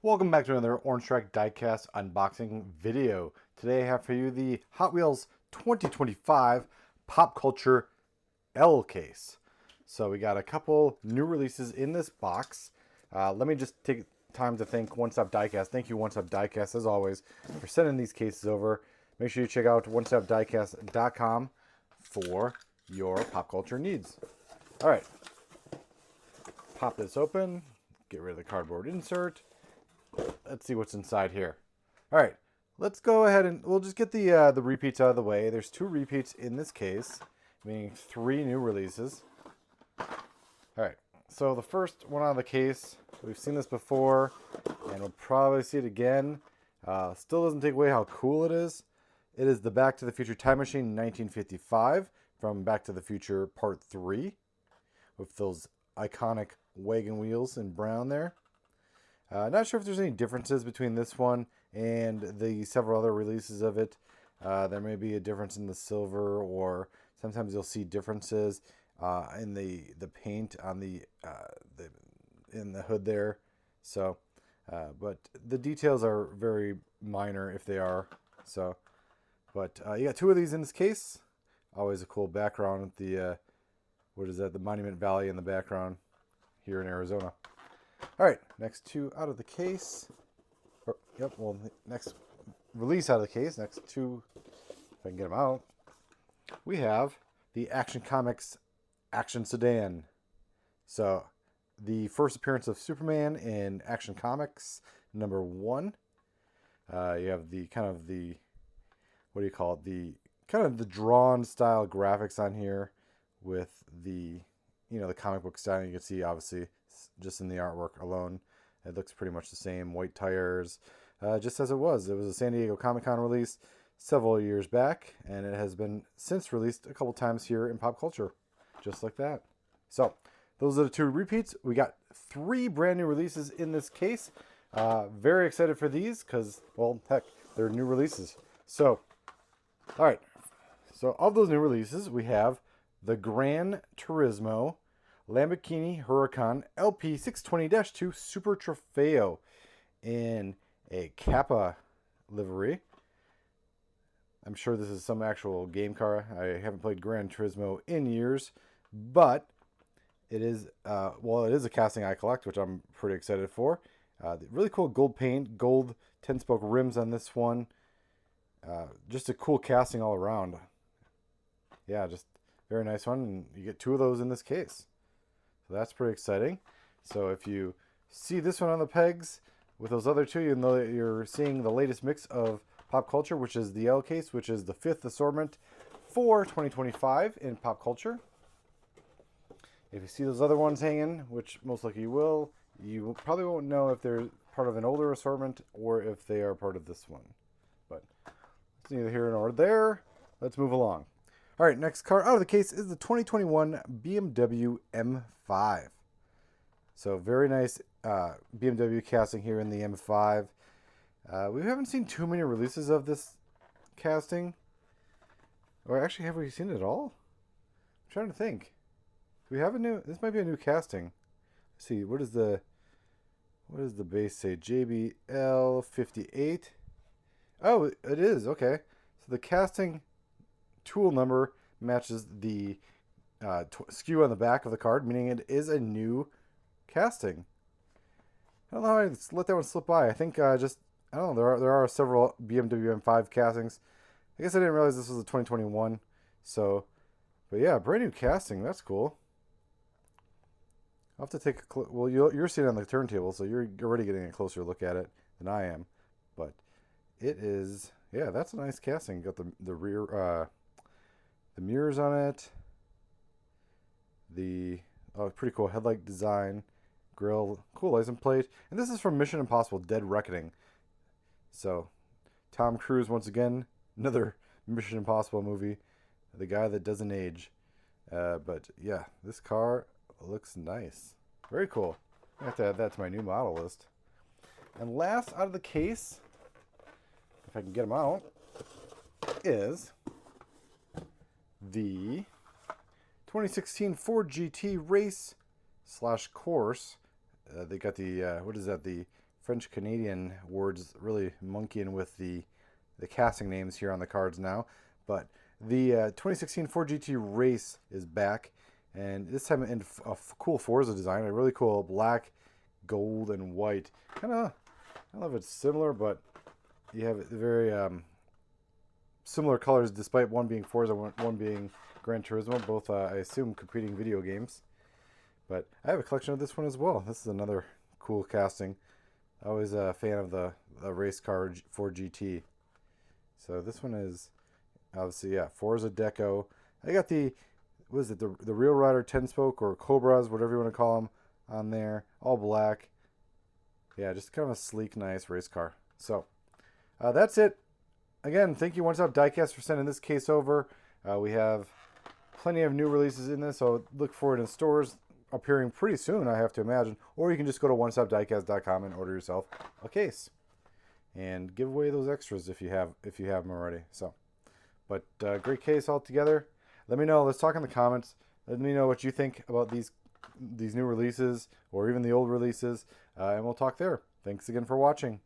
Welcome back to another Orange Track Diecast unboxing video. Today I have for you the Hot Wheels 2025 Pop Culture L case. So we got a couple new releases in this box. Let me just take time to thank One Stop Diecast. Thank you, One Stop Diecast, as always, for sending these cases over. Make sure you check out onestopdiecast.com for your pop culture needs. All right, pop this open, get rid of the cardboard insert. Let's see what's inside here. All right, let's go ahead and we'll just get the repeats out of the way. There's 2 repeats in this case, meaning 3 new releases. All right, so the first one out of the case, we've seen this before, and we'll probably see it again. Still doesn't take away how cool it is. It is the Back to the Future Time Machine 1955 from Back to the Future Part 3, with those iconic wagon wheels in brown there. Not sure if there's any differences between this one and the several other releases of it. There may be a difference in the silver, or sometimes you'll see differences in the paint on the in the hood there. So, but the details are very minor if they are. So, but you got 2 of these in this case. Always a cool background with the what is that? The Monument Valley in the background here in Arizona. All right, next 2 out of the case. Next release out of the case. Next 2, if I can get them out. We have the Action Comics Action Sedan. So, the first appearance of Superman in Action Comics #1. You have the what do you call it? The drawn style graphics on here with the the comic book style. You can see obviously just in the artwork alone, it looks pretty much the same. White tires, just as it was. It was a San Diego Comic-Con release several years back, and it has been since released a couple times here in pop culture, just like that. So those are the 2 repeats. We got 3 brand new releases in this case. Very excited for these because, well, heck, they're new releases. So, all right. So of those new releases, we have the Gran Turismo Lamborghini Huracán LP 620-2 Super Trofeo in a Kappa livery. I'm sure this is some actual game car. I haven't played Gran Turismo in years, but it is it is a casting I collect, which I'm pretty excited for. Really cool gold paint, gold 10-spoke rims on this one. Just a cool casting all around. Yeah, just very nice one, and you get 2 of those in this case. So that's pretty exciting. So if you see this one on the pegs with those other 2, you know that you're seeing the latest mix of pop culture, which is the L case, which is the 5th assortment for 2025 in pop culture. If you see those other ones hanging, which most likely you probably won't know if they're part of an older assortment or if they are part of this one. But it's neither here nor there. Let's move along. All right, next car out of the case is the 2021 BMW M5. So very nice BMW casting here in the M5. We haven't seen too many releases of this casting. Or actually, have we seen it at all? I'm trying to think. Do we have a new? This might be a new casting. Let's see, what does the base say? JBL 58. Oh, it is. Okay. So the casting tool number matches the SKU on the back of the card, meaning it is a new casting. I don't know how I let that one slip by. I think I don't know. There are several BMW M5 castings. I guess I didn't realize this was a 2021. So, but yeah, brand new casting. That's cool. I'll have to take a well. You're sitting on the turntable, so you're already getting a closer look at it than I am. But it is, yeah, that's a nice casting. Got the rear. The mirrors on it, the pretty cool headlight design, grille, cool license plate, and this is from Mission Impossible: Dead Reckoning. So, Tom Cruise once again, another Mission Impossible movie, the guy that doesn't age. But yeah, this car looks nice, very cool. I have to add that to my new model list. And last out of the case, if I can get them out, is the 2016 Ford GT Race / Course. They got the, what is that, the French-Canadian words really monkeying with the casting names here on the cards now. But the 2016 Ford GT Race is back, and this time in a cool Forza design, a really cool black, gold, and white. Kind of, I don't know if it's similar, but you have very similar colors, despite one being Forza, one being Gran Turismo, both, I assume, competing video games. But I have a collection of this one as well. This is another cool casting. Always a fan of the race car Ford GT. So this one is obviously, yeah, Forza Deco. I got the, what is it, the Real Rider 10-spoke or Cobras, whatever you want to call them, on there. All black. Yeah, just kind of a sleek, nice race car. So that's it. Again, thank you, Stop Diecast, for sending this case over. We have plenty of new releases in this, so look for it in stores, appearing pretty soon, I have to imagine. Or you can just go to onestopdiecast.com and order yourself a case, and give away those extras if you have them already. So, but great case altogether. Let me know. Let's talk in the comments. Let me know what you think about these new releases or even the old releases, and we'll talk there. Thanks again for watching.